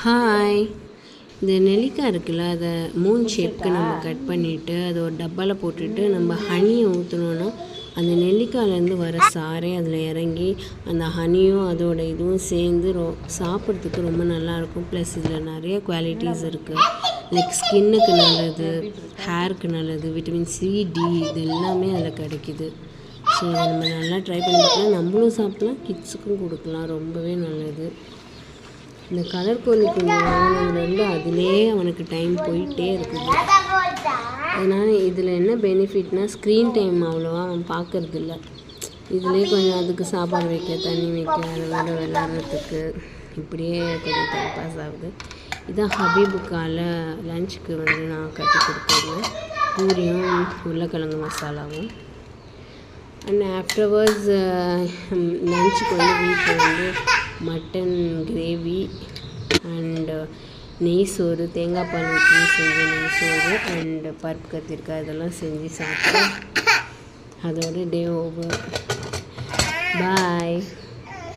Hi. இந்த நெல்லிக்காய் இருக்குல்ல, அதை மூன் ஷேப்க்கு நம்ம கட் பண்ணிவிட்டு அதை ஒரு டப்பாவில் போட்டுட்டு நம்ம ஹனியை ஊற்றினோன்னா அந்த நெல்லிக்காயிலேருந்து வர சாரே அதில் இறங்கி அந்த ஹனியும் அதோட இதுவும் சேர்ந்து சாப்பிட்றதுக்கு ரொம்ப நல்லாயிருக்கும். ப்ளஸ் இதில் நிறைய குவாலிட்டிஸ் இருக்குது. லைக் ஸ்கின்னுக்கு நல்லது, ஹேருக்கு நல்லது, விட்டமின் சி, டி இது எல்லாமே அதில் கிடைக்கிது. ஸோ அதை நம்ம நல்லா ட்ரை பண்ணி பார்க்கலாம். நம்மளும் சாப்பிட்லாம், கிட்ஸுக்கும் கொடுக்கலாம். ரொம்பவே நல்லது. இந்த கலர் கோழிக்குஞ்சு வாங்கினதுலேருந்து அதிலே அவனுக்கு டைம் போயிட்டே இருக்குது. அதனால் இதில் என்ன பெனிஃபிட்னால் ஸ்க்ரீன் டைம் அவ்வளோவா அவன் பார்க்குறதில்ல. இதிலே கொஞ்சம் அதுக்கு சாப்பாடு வைக்க, தண்ணி வைக்க, அதோட விளாட்றதுக்கு இப்படியே கொஞ்சம் டைம் பாஸ் ஆகுது. இதான் ஹபீபுக்கால லஞ்சுக்கு நான் கட்டி கொடுத்துருந்தேன். பூரியும் உருளைக்கிழங்கு மசாலாவும். அண்ட் ஆஃப்டர்வர்ட்ஸ் லஞ்சுக்கு வீட்டில் மட்டன் கிரேவி அண்டு நெய் சோறு, தேங்காய் பால் ஊற்றி செஞ்ச நெய் சோறு அண்டு பருப்பு கத்திரிக்காய் இதெல்லாம் செஞ்சு சாப்பிட்டு அதோட டே ஓவர். பாய்.